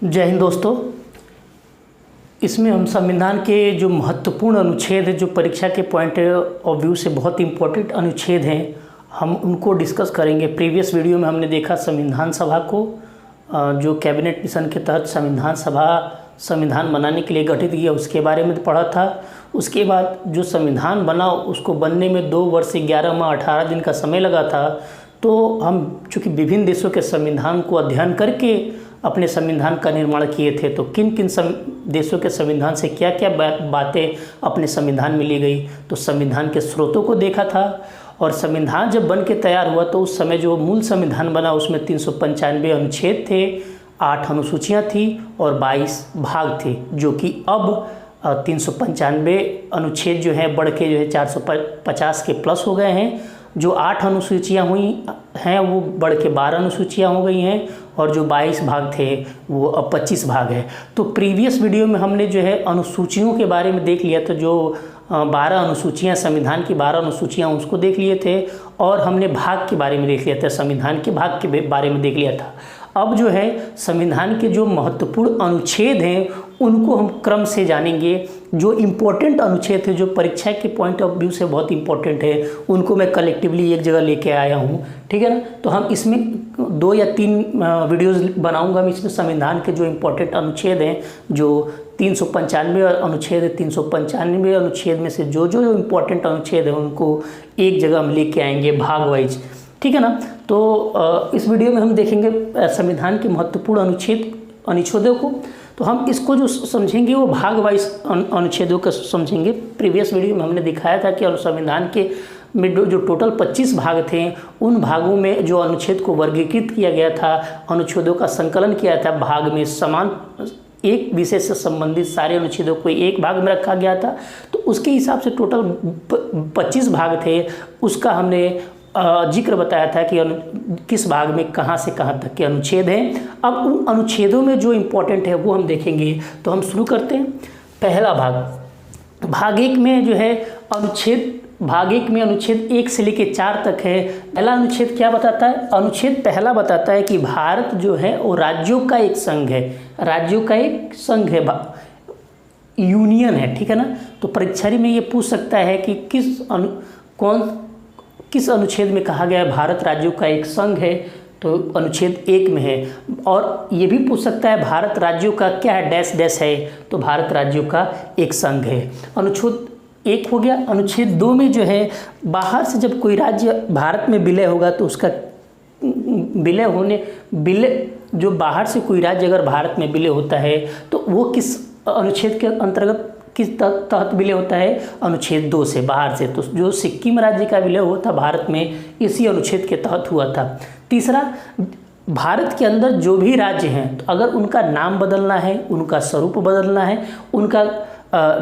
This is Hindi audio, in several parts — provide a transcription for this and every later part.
जय हिंद दोस्तों। इसमें हम संविधान के जो महत्वपूर्ण अनुच्छेद है, जो परीक्षा के पॉइंट ऑफ व्यू से बहुत इंपॉर्टेंट अनुच्छेद हैं, हम उनको डिस्कस करेंगे। प्रीवियस वीडियो में हमने देखा संविधान सभा को, जो कैबिनेट मिशन के तहत संविधान सभा संविधान बनाने के लिए गठित किया, उसके बारे में पढ़ा था। उसके बाद जो संविधान बना उसको बनने में 2 वर्ष 11 माह 18 दिन का समय लगा था। तो हम चूँकि विभिन्न देशों के संविधान को अध्ययन करके अपने संविधान का निर्माण किए थे, तो किन किन देशों के संविधान से क्या क्या बातें अपने संविधान में ली गई, तो संविधान के स्रोतों को देखा था। और संविधान जब बन के तैयार हुआ तो उस समय जो मूल संविधान बना उसमें 395 अनुच्छेद थे, 8 अनुसूचियाँ थी और 22 भाग थे, जो कि अब 395 अनुच्छेद जो है बढ़ के जो है 450 के प्लस हो गए हैं। जो 8 अनुसूचियाँ हुई हैं वो बढ़ के 12 अनुसूचियाँ हो गई हैं, और जो 22 भाग थे वो अब 25 भाग है। तो प्रीवियस वीडियो में हमने जो है अनुसूचियों के बारे में देख लिया था, जो 12 अनुसूचियाँ संविधान की 12 अनुसूचियाँ उसको देख लिए थे, और हमने भाग के बारे में देख लिया था, संविधान के भाग के बारे में देख लिया था। अब जो है संविधान के जो महत्वपूर्ण अनुच्छेद हैं उनको हम क्रम से जानेंगे। जो इम्पोर्टेंट अनुच्छेद है, जो परीक्षा के पॉइंट ऑफ व्यू से बहुत इंपॉर्टेंट है, उनको मैं कलेक्टिवली एक जगह लेके आया हूँ, ठीक है ना। तो हम इसमें 2 या 3 वीडियोज़ बनाऊँगा। मैं इसमें संविधान के जो इम्पोर्टेंट अनुच्छेद हैं, जो 395 अनुच्छेद है, 395 अनुच्छेद में से जो इम्पोर्टेंट अनुच्छेद है उनको एक जगह हम लेके आएंगे भाग वाइज, ठीक है ना। तो इस वीडियो में हम देखेंगे संविधान के महत्वपूर्ण अनुच्छेदों को। तो हम इसको जो समझेंगे वो भाग वाइज अनुच्छेदों का समझेंगे। प्रीवियस वीडियो में हमने दिखाया था कि संविधान के में जो टोटल 25 भाग थे, उन भागों में जो अनुच्छेद को वर्गीकृत किया गया था, अनुच्छेदों का संकलन किया था, भाग में समान एक विषय से संबंधित सारे अनुच्छेदों को एक भाग में रखा गया था। तो उसके हिसाब से टोटल 25 भाग थे, उसका हमने जिक्र बताया था कि किस भाग में कहाँ से कहाँ तक के अनुच्छेद हैं। अब उन अनुच्छेदों में जो इम्पोर्टेंट है वो हम देखेंगे। तो हम शुरू करते हैं। पहला भाग, भाग 1 में जो है भाग 1 में अनुच्छेद 1 से लेकर 4 तक है। पहला अनुच्छेद क्या बताता है? अनुच्छेद पहला बताता है कि भारत जो है वो राज्यों का एक संघ है, राज्यों का एक संघ है, यूनियन है, ठीक है ना। तो परीक्षा में ये पूछ सकता है कि किस अनुच्छेद में कहा गया है भारत राज्यों का एक संघ है, तो अनुच्छेद 1 में है। और ये भी पूछ सकता है भारत राज्यों का क्या है, डैश डैश है, तो भारत राज्यों का एक संघ है। अनुच्छेद 1 हो गया। अनुच्छेद 2 में जो है बाहर से जब कोई राज्य भारत में विलय होगा तो उसका विलय जो बाहर से कोई राज्य अगर भारत में विलय होता है तो वो किस अनुच्छेद के अंतर्गत किस तहत विलय होता है? अनुच्छेद 2 से, बाहर से। तो जो सिक्किम राज्य का विलय हुआ था भारत में, इसी अनुच्छेद के तहत हुआ था। तीसरा, भारत के अंदर जो भी राज्य हैं, तो अगर उनका नाम बदलना है, उनका स्वरूप बदलना है, उनका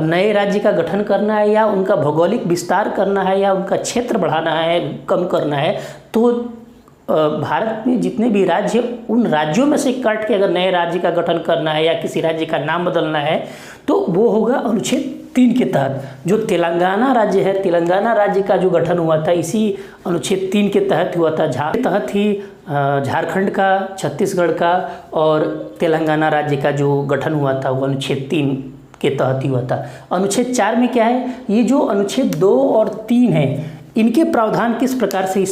नए राज्य का गठन करना है, या उनका भौगोलिक विस्तार करना है, या उनका क्षेत्र बढ़ाना है, कम करना है, तो भारत में जितने भी राज्य, उन राज्यों में से काट के अगर नए राज्य का गठन करना है या किसी राज्य का नाम बदलना है तो वो होगा अनुच्छेद 3 के तहत। जो तेलंगाना राज्य है, तेलंगाना राज्य का जो गठन हुआ था इसी अनुच्छेद 3 के तहत हुआ था। तहत ही झारखंड का, छत्तीसगढ़ का और तेलंगाना राज्य का जो गठन हुआ था वो अनुच्छेद 3 के तहत ही हुआ था। अनुच्छेद 4 में क्या है? ये जो अनुच्छेद 2 और 3 है, इनके प्रावधान किस प्रकार से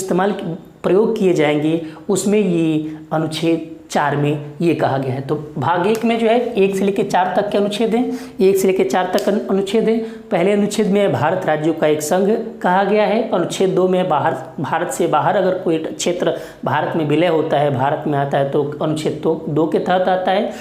प्रयोग किए जाएंगे, उसमें ये अनुच्छेद 4 में ये कहा गया है। तो भाग 1 में जो है 1 से लेकर 4 तक के अनुच्छेद हैं, 1 से लेकर 4 तक अनुच्छेद हैं। पहले अनुच्छेद में भारत राज्यों का एक संघ कहा गया है। अनुच्छेद 2 में भारत से बाहर अगर कोई क्षेत्र भारत में विलय होता है, भारत में आता है, तो अनुच्छेद 2 के तहत आता है।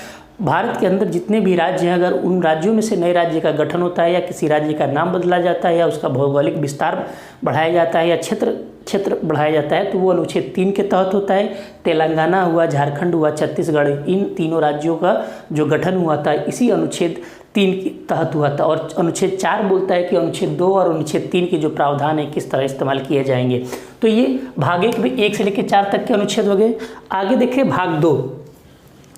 भारत के अंदर जितने भी राज्य हैं, अगर उन राज्यों में से नए राज्य का गठन होता है, या किसी राज्य का नाम बदला जाता है, या उसका भौगोलिक विस्तार बढ़ाया जाता है, या क्षेत्र बढ़ाया जाता है, तो वो अनुच्छेद 3 के तहत होता है। तेलंगाना हुआ, झारखंड हुआ, छत्तीसगढ़, इन तीनों राज्यों का जो गठन हुआ था इसी अनुच्छेद 3 के तहत हुआ था। और अनुच्छेद 4 बोलता है कि अनुच्छेद 2 और अनुच्छेद 3 के जो प्रावधान है किस तरह इस्तेमाल किए जाएंगे। तो ये भाग 1 में 1 से लेकर 4 तक के अनुच्छेद हो गए। आगे देखिए भाग 2।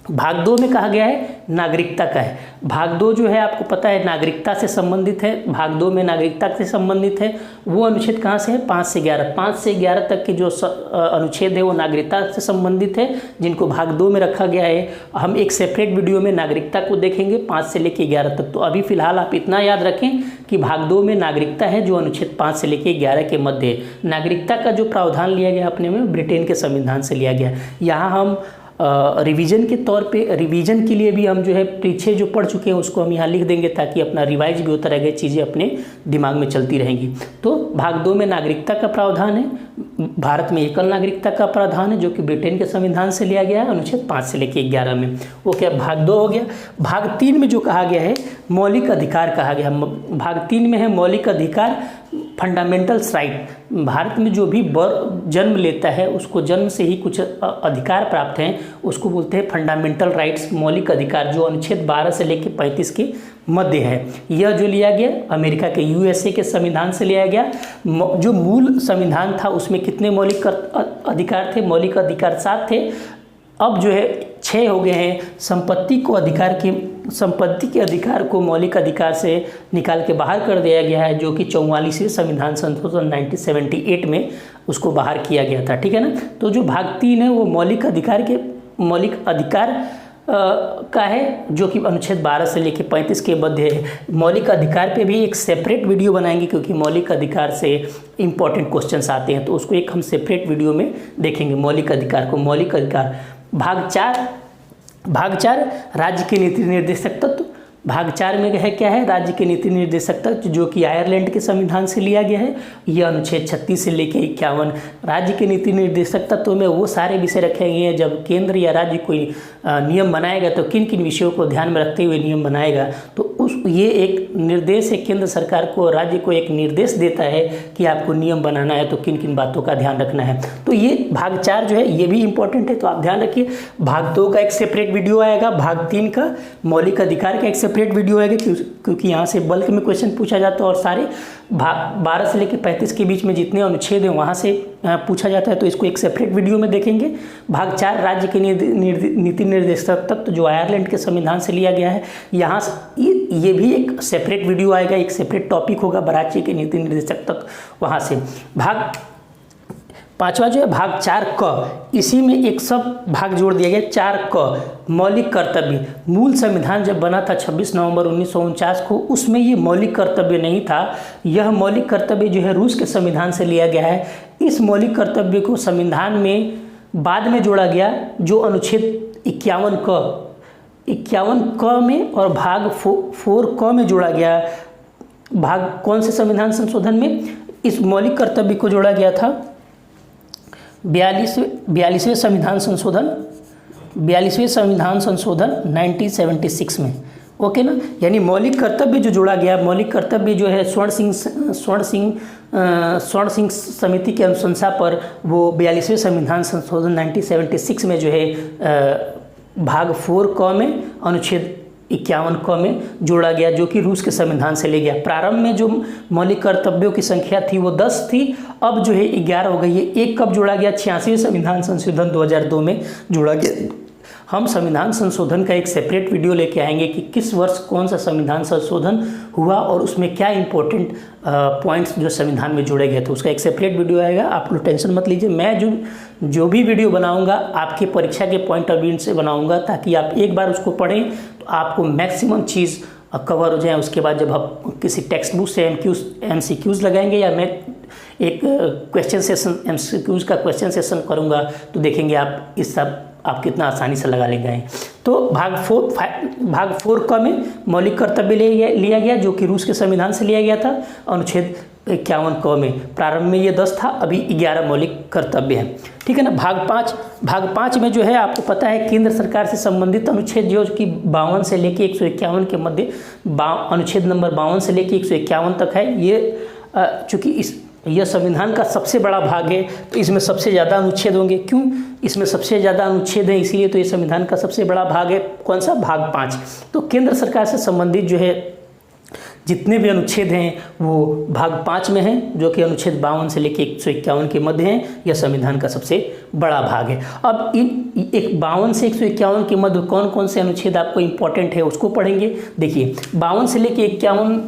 भाग 2 में कहा गया है नागरिकता का है। भाग 2 जो है आपको पता है नागरिकता से संबंधित है। भाग 2 में नागरिकता से संबंधित है। वो अनुच्छेद कहाँ से है? 5 से 11। 5 से 11 तक के जो अनुच्छेद है वो नागरिकता से संबंधित है, जिनको भाग 2 में रखा गया है। हम एक सेपरेट वीडियो में नागरिकता को देखेंगे 5 से लेकर 11 तक। तो अभी फिलहाल आप इतना याद रखें कि भाग 2 में नागरिकता है जो अनुच्छेद 5 से लेकर 11 के मध्य है। नागरिकता का जो प्रावधान लिया गया अपने में ब्रिटेन के संविधान से लिया गया। यहाँ हम रिवीजन के तौर पे, रिवीजन के लिए भी हम जो है पीछे जो पढ़ चुके हैं उसको हम यहाँ लिख देंगे ताकि अपना रिवाइज भी होता रहेगा, चीज़ें अपने दिमाग में चलती रहेंगी। तो भाग 2 में नागरिकता का प्रावधान है। भारत में एकल नागरिकता का प्रावधान है जो कि ब्रिटेन के संविधान से लिया गया है अनुच्छेद 5 से लेकर 11 में। वो क्या भाग 2 हो गया। भाग 3 में जो कहा गया है मौलिक अधिकार कहा गया। भाग 3 में है मौलिक अधिकार, फंडामेंटल्स राइट। भारत में जो भी जन्म लेता है उसको जन्म से ही कुछ अधिकार प्राप्त हैं, उसको बोलते हैं फंडामेंटल राइट्स, मौलिक अधिकार, जो अनुच्छेद 12 से लेकर 35 के मध्य है। यह जो लिया गया अमेरिका के यूएसए के संविधान से लिया गया। जो मूल संविधान था उसमें कितने मौलिक अधिकार थे? मौलिक अधिकार 7 थे। अब जो है 6 हो गए हैं। संपत्ति के अधिकार को मौलिक अधिकार से निकाल के बाहर कर दिया गया है, जो कि 44वें संविधान संशोधन 1978 में उसको बाहर किया गया था। ठीक है ना। तो जो भाग 3 है वो मौलिक अधिकार का है, जो कि अनुच्छेद 12 से लेकर 35 के मध्य है। मौलिक अधिकार पे भी एक सेपरेट वीडियो बनाएंगे क्योंकि मौलिक अधिकार से इंपॉर्टेंट क्वेश्चंस आते हैं, तो उसको एक हम सेपरेट वीडियो में देखेंगे मौलिक अधिकार को। मौलिक अधिकार भाग 4 राज्य के नीति निर्देशक तत्व। भाग 4 में क्या है? राज्य के नीति निर्देशक तत्व, जो कि आयरलैंड के संविधान से लिया गया है। यह अनुच्छेद 36 से लेकर 51। राज्य के नीति निर्देशक तत्व में वो सारे विषय रखे गए हैं जब केंद्र या राज्य कोई नियम बनाएगा तो किन किन विषयों को ध्यान में रखते हुए नियम बनाएगा। तो ये एक निर्देश है, केंद्र सरकार को राज्य को एक निर्देश देता है कि आपको नियम बनाना है तो किन किन बातों का ध्यान रखना है। तो ये भाग 4 जो है ये भी इंपॉर्टेंट है, तो आप ध्यान रखिए। भाग 2 का एक सेपरेट वीडियो आएगा। भाग 3 का मौलिक अधिकार का एक सेपरेट वीडियो आएगा क्योंकि यहाँ से बल्क में क्वेश्चन पूछा जाता है और सारे 12 से लेकर 35 के बीच में जितने अनुच्छेद हैं वहाँ से पूछा जाता है, तो इसको एक सेपरेट वीडियो में देखेंगे। भाग 4 राज्य के नीति निर्देशक तत्व, जो आयरलैंड के संविधान से लिया गया है। यहाँ ये भी एक सेपरेट वीडियो आएगा, एक सेपरेट टॉपिक होगा राज्य के नीति निर्देशक तत्व वहाँ से। भाग 5वां जो है भाग 4 क, इसी में एक सब भाग जोड़ दिया गया 4 क, मौलिक कर्तव्य। मूल संविधान जब बना था 26 नवंबर 1949 को, उसमें ये मौलिक कर्तव्य नहीं था। यह मौलिक कर्तव्य जो है रूस के संविधान से लिया गया है। इस मौलिक कर्तव्य को संविधान में बाद में जोड़ा गया, जो अनुच्छेद 51 क में और भाग 4 क में जोड़ा गया। भाग कौन से संविधान संशोधन में इस मौलिक कर्तव्य को जोड़ा गया था? 42वें संविधान संशोधन 1976 में। ओके ना। यानी मौलिक कर्तव्य जो जोड़ा गया, मौलिक कर्तव्य जो है स्वर्ण सिंह समिति की अनुशंसा पर वो 42वें संविधान संशोधन 1976 में जो है भाग 4 क में अनुच्छेद 51 क में जोड़ा गया, जो कि रूस के संविधान से ले गया। प्रारंभ में जो मौलिक कर्तव्यों की संख्या थी वो 10 थी, अब जो है 11 हो गई है। एक कब जोड़ा गया? 86वें संविधान संशोधन 2002 में जोड़ा गया। हम संविधान संशोधन का एक सेपरेट वीडियो लेके आएंगे कि किस वर्ष कौन सा संविधान संशोधन हुआ और उसमें क्या इंपॉर्टेंट पॉइंट्स जो संविधान में जोड़े गए थे, उसका एक सेपरेट वीडियो आएगा। आप लोग टेंशन मत लीजिए, मैं जो भी वीडियो बनाऊंगा आपके परीक्षा के पॉइंट ऑफ व्यू से बनाऊंगा, ताकि आप एक बार उसको पढ़ें तो आपको मैक्सिमम चीज़ कवर हो जाए। उसके बाद जब आप किसी टेक्स्ट बुक से MCQs लगाएंगे या मैं एक क्वेश्चन सेशन MCQs का क्वेश्चन सेशन करूँगा तो देखेंगे आप इस सब आप कितना आसानी से लगा लेंगे। तो भाग 4 क में मौलिक कर्तव्य लिया गया, जो कि रूस के संविधान से लिया गया था। अनुच्छेद 51 क में प्रारंभ में ये 10 था, अभी 11 मौलिक कर्तव्य हैं। ठीक है ना। भाग 5 में जो है आपको पता है केंद्र सरकार से संबंधित अनुच्छेद जो कि 52 से लेके 151 के मध्य, अनुच्छेद नंबर 52 से लेके 151 तक है। ये चूँकि यह संविधान का सबसे बड़ा भाग है तो इसमें सबसे ज़्यादा अनुच्छेद होंगे। क्यों? इसमें सबसे ज़्यादा अनुच्छेद हैं, इसीलिए तो ये संविधान का सबसे बड़ा भाग है। कौन सा? भाग 5। तो केंद्र सरकार से संबंधित जो है जितने भी अनुच्छेद हैं वो भाग 5 में हैं, जो कि अनुच्छेद 52 से लेकर 151 के मध्य हैं। यह संविधान का सबसे बड़ा भाग है। अब इन 52 से 151 के मध्य कौन कौन से अनुच्छेद आपको इम्पोर्टेंट है उसको पढ़ेंगे। देखिए 52 से लेकर 51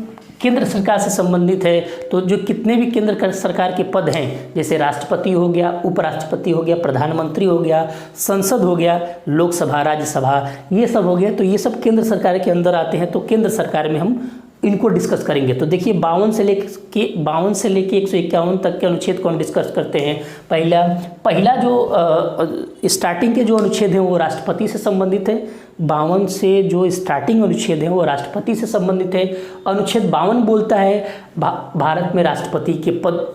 केंद्र सरकार से संबंधित है। तो जो कितने भी केंद्र सरकार के पद हैं, जैसे राष्ट्रपति हो गया, उपराष्ट्रपति हो गया, प्रधानमंत्री हो गया, संसद हो गया, लोकसभा, राज्यसभा, ये सब हो गया, तो ये सब केंद्र सरकार के अंदर आते हैं। तो केंद्र सरकार में हम इनको डिस्कस करेंगे। तो देखिए 52 से लेके 151 तक के अनुच्छेद को हम डिस्कस करते हैं। पहला जो स्टार्टिंग के जो अनुच्छेद हैं वो राष्ट्रपति से संबंधित है। 52 से जो स्टार्टिंग अनुच्छेद है वो राष्ट्रपति से संबंधित है। अनुच्छेद 52 बोलता है भारत में राष्ट्रपति के पद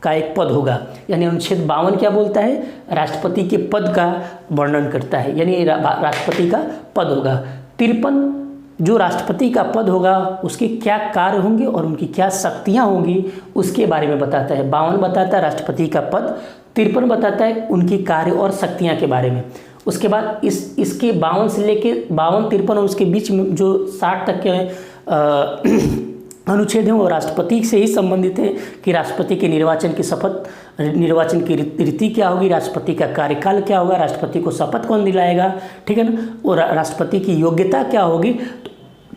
का एक पद होगा, यानी अनुच्छेद 52 क्या बोलता है, राष्ट्रपति के पद का वर्णन करता है, यानी राष्ट्रपति का पद होगा। 53 जो राष्ट्रपति का पद होगा उसके क्या कार्य होंगे और उनकी क्या शक्तियां होंगी उसके बारे में बताता है। 52 बताता है राष्ट्रपति का पद, 53 बताता है उनकी कार्य और शक्तियां के बारे में। उसके बाद इसके 52 से लेके 52-53 और उसके बीच में जो 60 तक के अनुच्छेद हैं वो राष्ट्रपति से ही संबंधित है कि राष्ट्रपति के निर्वाचन की शपथ, निर्वाचन की रीति क्या होगी, राष्ट्रपति का कार्यकाल क्या होगा, राष्ट्रपति को शपथ कौन दिलाएगा, ठीक है ना, और राष्ट्रपति की योग्यता क्या होगी,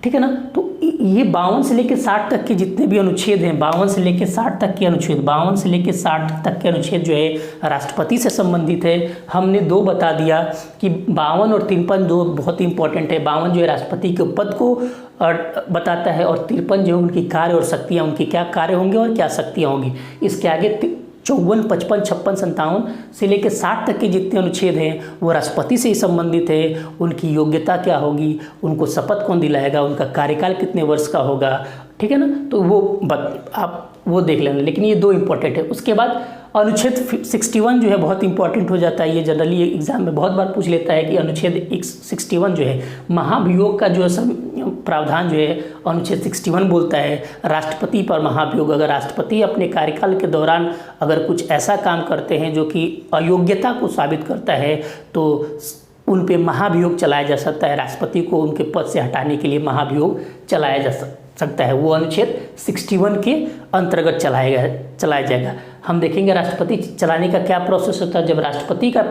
ठीक है ना। तो ये 52 से लेकर 60 तक के जितने भी अनुच्छेद हैं, 52 से लेकर 60 तक के अनुच्छेद, 52 से लेकर 60 तक के अनुच्छेद जो है राष्ट्रपति से संबंधित है। हमने दो बता दिया कि 52 और 53 दो बहुत ही इंपॉर्टेंट है। 52 जो है राष्ट्रपति के पद को बताता है और 53 जो है उनकी कार्य और शक्तियाँ, उनके क्या कार्य होंगे और क्या शक्तियाँ होंगी। इसके आगे 54, 55, 56, 57 से लेकर 60 तक के जितने अनुच्छेद हैं वो राष्ट्रपति से ही संबंधित है। उनकी योग्यता क्या होगी, उनको शपथ कौन दिलाएगा, उनका कार्यकाल कितने वर्ष का होगा, ठीक है ना। तो वो आप वो देख लेना, लेकिन ये दो इम्पोर्टेंट है। उसके बाद अनुच्छेद 61 जो है बहुत इंपॉर्टेंट हो जाता है। ये जनरली एग्जाम में बहुत बार पूछ लेता है कि अनुच्छेद 61 जो है महाभियोग का जो प्रावधान जो है अनुच्छेद 61 बोलता है राष्ट्रपति पर महाभियोग। अगर राष्ट्रपति अपने कार्यकाल के दौरान अगर कुछ ऐसा काम करते हैं जो कि अयोग्यता को साबित करता है तो उन पे महाभियोग चलाया जा सकता है। राष्ट्रपति को उनके पद से हटाने के लिए महाभियोग चलाया जा सकता है। वो अनुच्छेद 61 के अंतर्गत चलाया जाएगा। हम देखेंगे राष्ट्रपति चलाने का क्या प्रोसेस होता है। जब राष्ट्रपति का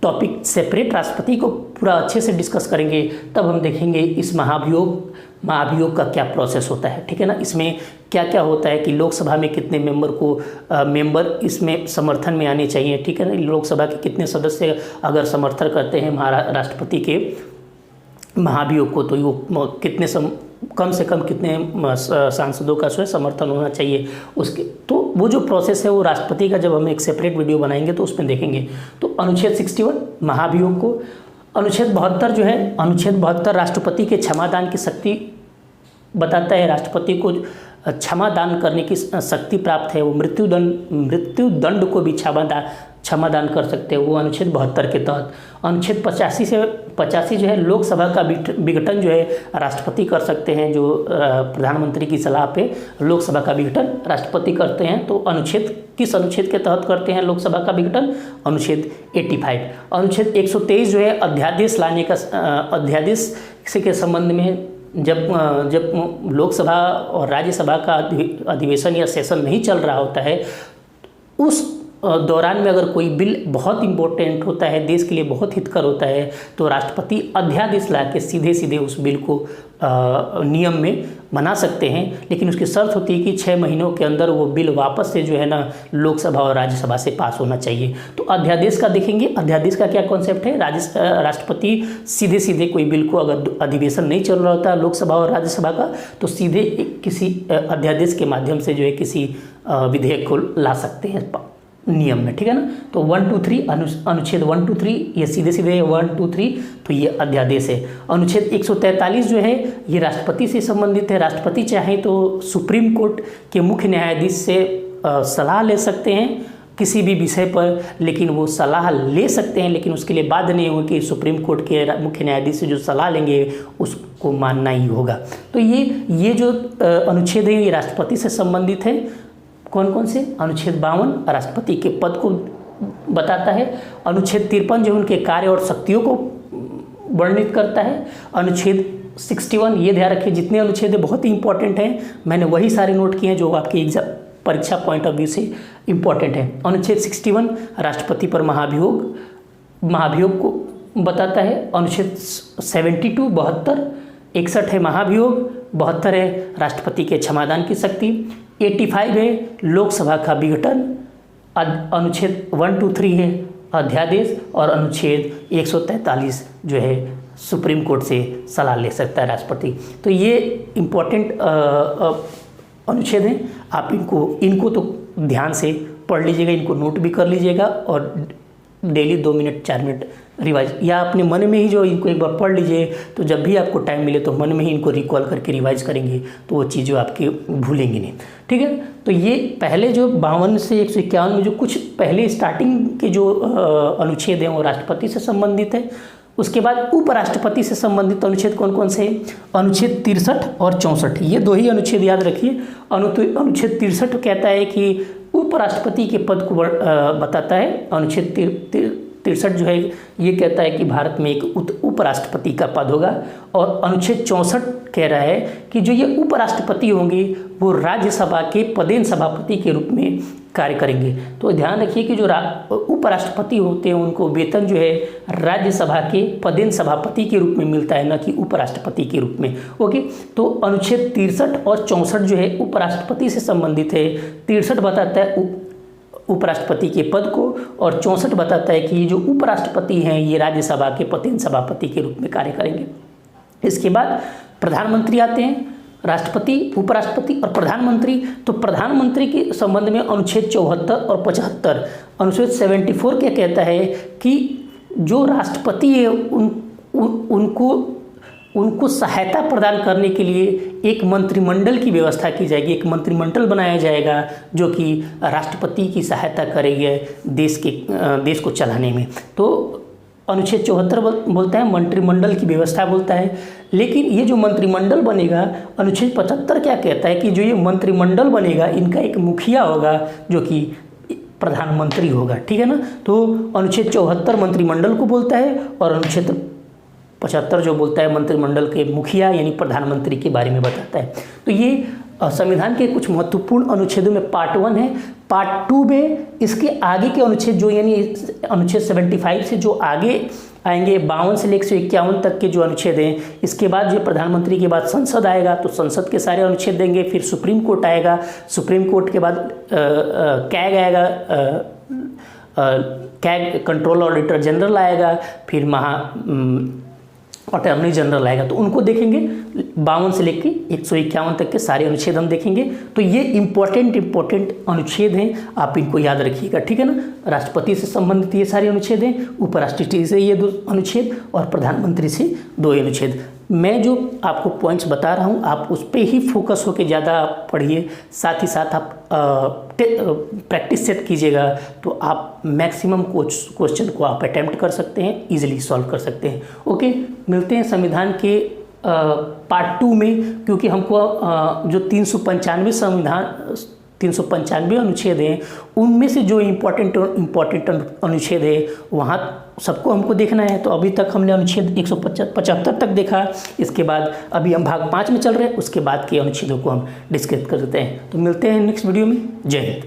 टॉपिक सेपरेट राष्ट्रपति को पूरा अच्छे से डिस्कस करेंगे तब हम देखेंगे इस महाभियोग का क्या प्रोसेस होता है, ठीक है ना। इसमें क्या क्या होता है कि लोकसभा में कितने मेंबर इसमें समर्थन में आने चाहिए, ठीक है ना। लोकसभा के कितने सदस्य अगर समर्थन करते हैं राष्ट्रपति के महाभियोग को तो वो कितने कम से कम कितने सांसदों का समर्थन होना चाहिए उसके। तो वो जो प्रोसेस है वो राष्ट्रपति का जब हम एक सेपरेट वीडियो बनाएंगे तो उसमें देखेंगे। तो अनुच्छेद 61 महाभियोग को, अनुच्छेद 72 जो है, अनुच्छेद 72 राष्ट्रपति के क्षमादान की शक्ति बताता है। राष्ट्रपति को क्षमा दान करने की शक्ति प्राप्त है। वो मृत्यु दंड को भी क्षमादान कर सकते हैं, वो अनुच्छेद 72 के तहत। अनुच्छेद 85 जो है लोकसभा का विघटन जो है राष्ट्रपति कर सकते हैं। जो प्रधानमंत्री की सलाह पे लोकसभा का विघटन राष्ट्रपति करते हैं। तो किस अनुच्छेद के तहत करते हैं लोकसभा का विघटन, अनुच्छेद 85। अनुच्छेद 123 जो है अध्यादेश लाने का, अध्यादेश के संबंध में जब लोकसभा और राज्यसभा का अधिवेशन या सेशन नहीं चल रहा होता है उस दौरान में अगर कोई बिल बहुत इंपॉर्टेंट होता है, देश के लिए बहुत हितकर होता है, तो राष्ट्रपति अध्यादेश ला के सीधे उस बिल को नियम में बना सकते हैं। लेकिन उसकी शर्त होती है कि 6 महीनों के अंदर वो बिल वापस से जो है ना लोकसभा और राज्यसभा से पास होना चाहिए। तो अध्यादेश का देखेंगे, अध्यादेश का क्या कॉन्सेप्ट है। राष्ट्रपति सीधे कोई बिल को अगर अधिवेशन नहीं चल रहा होता है लोकसभा और राज्यसभा का तो सीधे किसी अध्यादेश के माध्यम से जो है किसी विधेयक को ला सकते हैं नियम में, ठीक है ना। तो 1, 2, 3 अनुच्छेद 1, 2, 3 ये सीधे 1, 2, 3 तो ये अध्यादेश है। अनुच्छेद 143 जो है ये राष्ट्रपति से संबंधित है। राष्ट्रपति चाहे तो सुप्रीम कोर्ट के मुख्य न्यायाधीश से सलाह ले सकते हैं किसी भी विषय पर, लेकिन वो सलाह ले सकते हैं लेकिन उसके लिए बाध्य नहीं होगा कि सुप्रीम कोर्ट के मुख्य न्यायाधीश से जो सलाह लेंगे उसको मानना ही होगा। तो ये जो अनुच्छेद है ये राष्ट्रपति से संबंधित है। कौन कौन से, अनुच्छेद 52 राष्ट्रपति के पद को बताता है। अनुच्छेद 53 जो उनके कार्य और शक्तियों को वर्णित करता है। अनुच्छेद 61, ये ध्यान रखिए जितने अनुच्छेद है बहुत ही इंपॉर्टेंट हैं, मैंने वही सारे नोट किए हैं जो आपके एग्जाम परीक्षा पॉइंट ऑफ व्यू से इंपॉर्टेंट है। अनुच्छेद 61 राष्ट्रपति पर महाभियोग को बताता है। अनुच्छेद 72 72, 61 है महाभियोग, 72 है राष्ट्रपति के क्षमादान की शक्ति, 85 है लोकसभा का विघटन, अनुच्छेद 123 है अध्यादेश, और अनुच्छेद 143 जो है सुप्रीम कोर्ट से सलाह ले सकता है राष्ट्रपति। तो ये इम्पोर्टेंट अनुच्छेद हैं, आप इनको तो ध्यान से पढ़ लीजिएगा, इनको नोट भी कर लीजिएगा और डेली 2 मिनट 4 मिनट रिवाइज, या अपने मन में ही जो इनको एक बार पढ़ लीजिए, तो जब भी आपको टाइम मिले तो मन में ही इनको रिकॉल करके रिवाइज करेंगे तो वो चीज़ें आपके भूलेंगी नहीं। ठीक है, तो ये पहले जो 52 से 151 में जो कुछ पहले स्टार्टिंग के जो अनुच्छेद हैं वो राष्ट्रपति से संबंधित है। उसके बाद उपराष्ट्रपति से संबंधित अनुच्छेद कौन कौन से हैं? अनुच्छेद 63 और 64, ये 2 ही अनुच्छेद याद रखिए। अनुच्छेद 63 कहता है कि उपराष्ट्रपति के पद को बताता है। अनुच्छेद 63 जो है ये कहता है कि भारत में एक उपराष्ट्रपति का पद होगा, और अनुच्छेद 64 कह रहा है कि जो ये उपराष्ट्रपति होंगे वो राज्यसभा के पदेन सभापति के रूप में कार्य करेंगे। तो ध्यान रखिए कि जो उपराष्ट्रपति होते हैं उनको वेतन जो है राज्यसभा के पदेन सभापति के रूप में मिलता है, न कि उपराष्ट्रपति के रूप में। ओके, तो अनुच्छेद 63 और 64 जो है उपराष्ट्रपति से संबंधित है। 63 बताता है उपराष्ट्रपति के पद को, और 64 बताता है कि ये जो उपराष्ट्रपति हैं ये राज्यसभा के पदेन सभापति के रूप में कार्य करेंगे। इसके बाद प्रधानमंत्री आते हैं, राष्ट्रपति, उपराष्ट्रपति और प्रधानमंत्री। तो प्रधानमंत्री के संबंध में अनुच्छेद 74 और 75, अनुच्छेद 74 क्या कहता है कि जो राष्ट्रपति है उनको सहायता प्रदान करने के लिए एक मंत्रिमंडल की व्यवस्था की जाएगी, एक मंत्रिमंडल बनाया जाएगा जो कि राष्ट्रपति की सहायता करेगा देश को चलाने में। तो अनुच्छेद 74 बोलता है मंत्रिमंडल की व्यवस्था बोलता है। लेकिन ये जो मंत्रिमंडल बनेगा, अनुच्छेद 75 क्या कहता है कि जो ये मंत्रिमंडल बनेगा इनका एक मुखिया होगा जो कि प्रधानमंत्री होगा। ठीक है ना, तो अनुच्छेद 74 मंत्रिमंडल को बोलता है, और अनुच्छेद 75 जो बोलता है मंत्रिमंडल के मुखिया यानी प्रधानमंत्री के बारे में बताता है। तो ये संविधान के कुछ महत्वपूर्ण अनुच्छेदों में पार्ट 1 है। पार्ट 2 में इसके आगे के अनुच्छेद जो यानी अनुच्छेद 75 से जो आगे आएंगे 52 से लेकर 151 तक के जो अनुच्छेद हैं, इसके बाद जो प्रधानमंत्री के बाद संसद आएगा तो संसद के सारे अनुच्छेद देंगे। फिर सुप्रीम कोर्ट आएगा, सुप्रीम कोर्ट के बाद कैग आएगा, कैग कंट्रोल ऑडिटर जनरल आएगा, फिर अटॉर्नी जनरल आएगा। तो उनको देखेंगे 52 से लेकर 151 तक के सारे अनुच्छेद हम देखेंगे। तो ये इंपॉर्टेंट अनुच्छेद हैं, आप इनको याद रखिएगा। ठीक है ना, राष्ट्रपति से संबंधित ये सारे अनुच्छेद हैं, उपराष्ट्रपति से ये 2 अनुच्छेद और प्रधानमंत्री से 2 अनुच्छेद। मैं जो आपको पॉइंट्स बता रहा हूँ आप उस पर ही फोकस होकर ज़्यादा पढ़िए, साथ ही साथ आप प्रैक्टिस सेट कीजिएगा तो आप मैक्सिमम क्वेश्चन को आप अटैम्प्ट कर सकते हैं, इजीली सॉल्व कर सकते हैं। ओके, मिलते हैं संविधान के पार्ट 2 में, क्योंकि हमको जो 395 अनुच्छेद हैं उनमें से जो इम्पोर्टेंट अनुच्छेद है वहाँ सबको हमको देखना है। तो अभी तक हमने अनुच्छेद 175 तक देखा, इसके बाद अभी हम भाग 5 में चल रहे हैं, उसके बाद के अनुच्छेदों को हम डिस्कस करते हैं। तो मिलते हैं नेक्स्ट वीडियो में। जय हिंद।